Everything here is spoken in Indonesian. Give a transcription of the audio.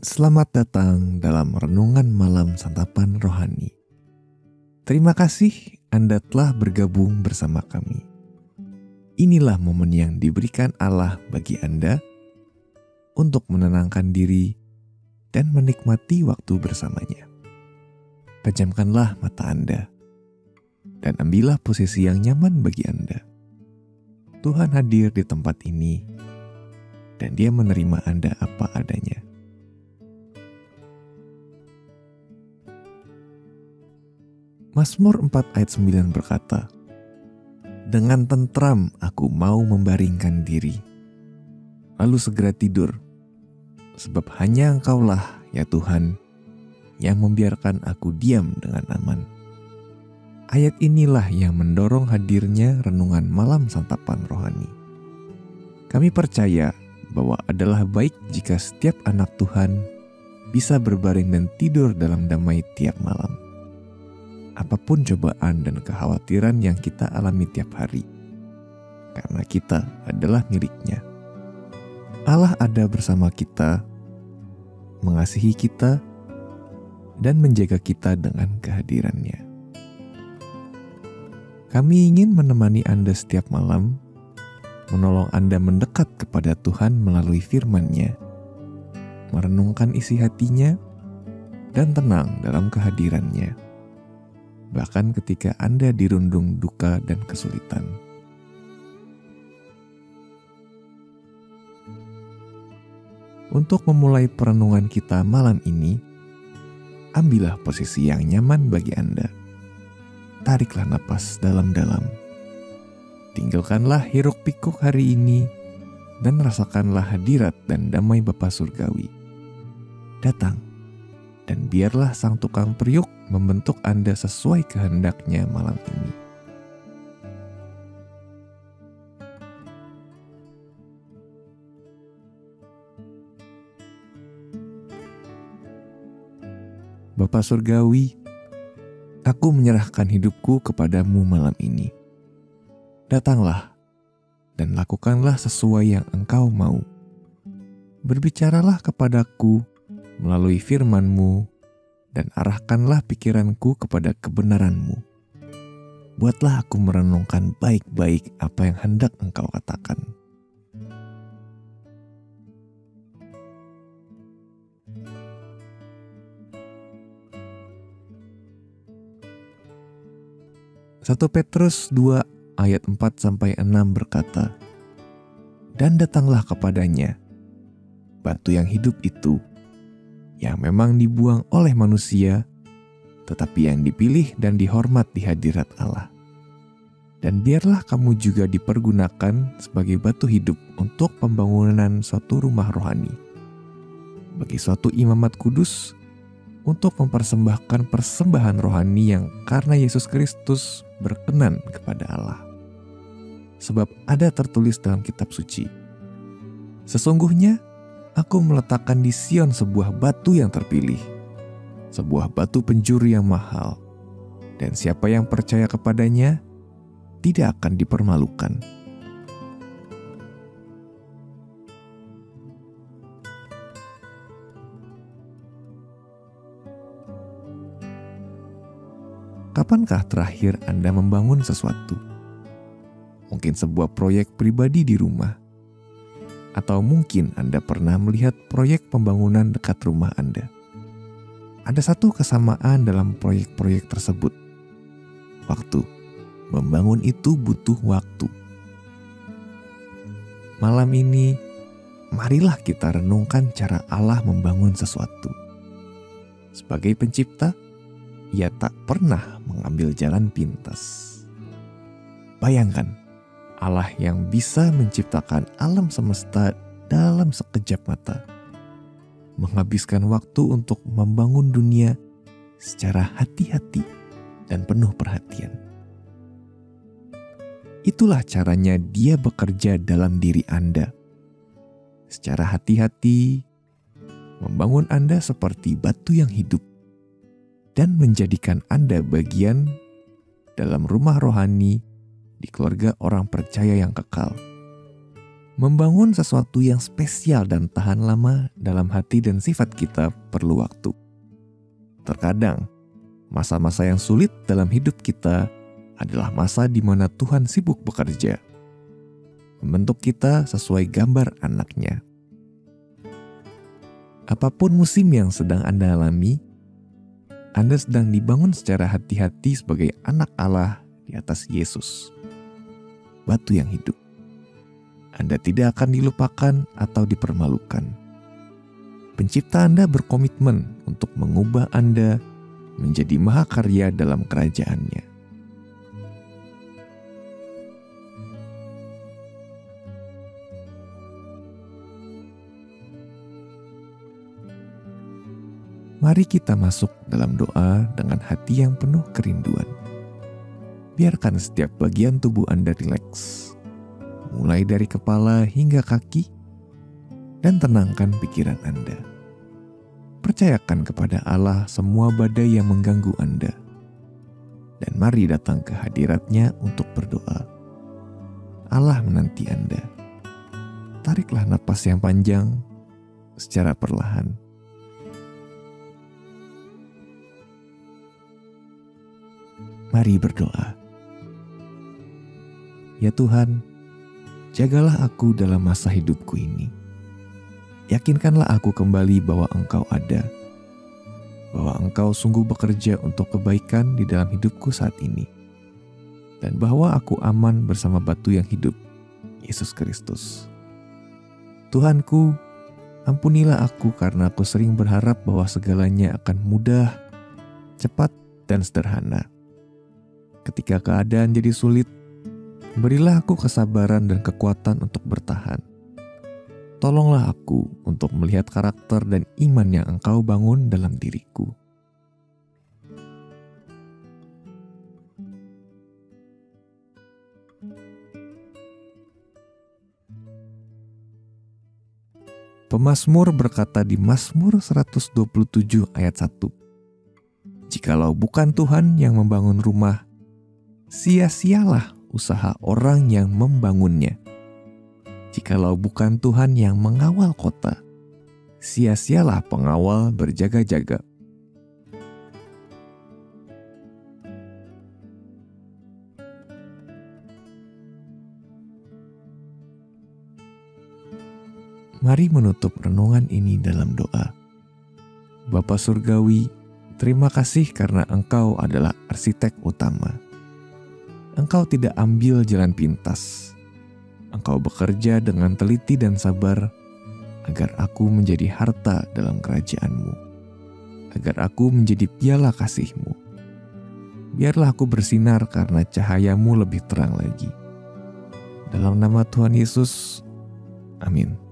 Selamat datang dalam Renungan Malam Santapan Rohani. Terima kasih Anda telah bergabung bersama kami. Inilah momen yang diberikan Allah bagi Anda untuk menenangkan diri dan menikmati waktu bersamanya. Pejamkanlah mata Anda dan ambillah posisi yang nyaman bagi Anda. Tuhan hadir di tempat ini dan Dia menerima Anda apa adanya. Mazmur 4 ayat 9 berkata, "Dengan tentram aku mau membaringkan diri, lalu segera tidur, sebab hanya Engkaulah, ya Tuhan, yang membiarkan aku diam dengan aman." Ayat inilah yang mendorong hadirnya Renungan Malam Santapan Rohani. Kami percaya bahwa adalah baik jika setiap anak Tuhan bisa berbaring dan tidur dalam damai tiap malam. Apapun cobaan dan kekhawatiran yang kita alami tiap hari, karena kita adalah milik-Nya. Allah ada bersama kita, mengasihi kita, dan menjaga kita dengan kehadiran-Nya. Kami ingin menemani Anda setiap malam, menolong Anda mendekat kepada Tuhan melalui firman-Nya, merenungkan isi hatinya, dan tenang dalam kehadiran-Nya. Bahkan ketika Anda dirundung duka dan kesulitan. Untuk memulai perenungan kita malam ini, ambillah posisi yang nyaman bagi Anda. Tariklah napas dalam-dalam. Tinggalkanlah hiruk-pikuk hari ini dan rasakanlah hadirat dan damai Bapa Surgawi. Datang dan biarlah Sang Tukang Periuk membentuk Anda sesuai kehendak-Nya malam ini. Bapa Surgawi, aku menyerahkan hidupku kepadamu malam ini. Datanglah dan lakukanlah sesuai yang Engkau mau. Berbicaralah kepadaku melalui firman-Mu, dan arahkanlah pikiranku kepada kebenaran-Mu. Buatlah aku merenungkan baik-baik apa yang hendak Engkau katakan. Satu Petrus 2 ayat 4-6 berkata, "Dan datanglah kepadanya batu yang hidup itu, yang memang dibuang oleh manusia, tetapi yang dipilih dan dihormat di hadirat Allah. Dan biarlah kamu juga dipergunakan sebagai batu hidup untuk pembangunan suatu rumah rohani, bagi suatu imamat kudus, untuk mempersembahkan persembahan rohani yang karena Yesus Kristus berkenan kepada Allah. Sebab ada tertulis dalam kitab suci, sesungguhnya Aku meletakkan di Sion sebuah batu yang terpilih, sebuah batu penjuru yang mahal, dan siapa yang percaya kepadanya tidak akan dipermalukan." Kapankah terakhir Anda membangun sesuatu? Mungkin sebuah proyek pribadi di rumah, atau mungkin Anda pernah melihat proyek pembangunan dekat rumah Anda. Ada satu kesamaan dalam proyek-proyek tersebut. Waktu. Membangun itu butuh waktu. Malam ini, marilah kita renungkan cara Allah membangun sesuatu. Sebagai pencipta, Ia tak pernah mengambil jalan pintas. Bayangkan, Allah yang bisa menciptakan alam semesta dalam sekejap mata, menghabiskan waktu untuk membangun dunia secara hati-hati dan penuh perhatian. Itulah caranya Dia bekerja dalam diri Anda. Secara hati-hati, membangun Anda seperti batu yang hidup dan menjadikan Anda bagian dalam rumah rohani di keluarga orang percaya yang kekal. Membangun sesuatu yang spesial dan tahan lama dalam hati dan sifat kita perlu waktu. Terkadang, masa-masa yang sulit dalam hidup kita adalah masa di mana Tuhan sibuk bekerja, membentuk kita sesuai gambar anaknya. Apapun musim yang sedang Anda alami, Anda sedang dibangun secara hati-hati sebagai anak Allah di atas Yesus, batu yang hidup. Anda tidak akan dilupakan atau dipermalukan. Pencipta Anda berkomitmen untuk mengubah Anda menjadi mahakarya dalam kerajaannya. Mari kita masuk dalam doa dengan hati yang penuh kerinduan. Biarkan setiap bagian tubuh Anda rileks, mulai dari kepala hingga kaki, dan tenangkan pikiran Anda. Percayakan kepada Allah semua badai yang mengganggu Anda. Dan mari datang ke hadirat-Nya untuk berdoa. Allah menanti Anda. Tariklah napas yang panjang secara perlahan. Mari berdoa. Ya Tuhan, jagalah aku dalam masa hidupku ini. Yakinkanlah aku kembali bahwa Engkau ada, bahwa Engkau sungguh bekerja untuk kebaikan di dalam hidupku saat ini, dan bahwa aku aman bersama batu yang hidup, Yesus Kristus. Tuhanku, ampunilah aku karena aku sering berharap bahwa segalanya akan mudah, cepat, dan sederhana. Ketika keadaan jadi sulit, berilah aku kesabaran dan kekuatan untuk bertahan. Tolonglah aku untuk melihat karakter dan iman yang Engkau bangun dalam diriku. Pemazmur berkata di Mazmur 127 ayat 1, "Jikalau bukan Tuhan yang membangun rumah, sia-sialah usaha orang yang membangunnya. Jikalau bukan Tuhan yang mengawal kota, sia-sialah pengawal berjaga-jaga." Mari menutup renungan ini dalam doa. Bapa Surgawi, terima kasih karena Engkau adalah arsitek utama. Engkau tidak ambil jalan pintas. Engkau bekerja dengan teliti dan sabar agar aku menjadi harta dalam kerajaan-Mu, agar aku menjadi piala kasih-Mu. Biarlah aku bersinar karena cahaya-Mu lebih terang lagi. Dalam nama Tuhan Yesus, amin.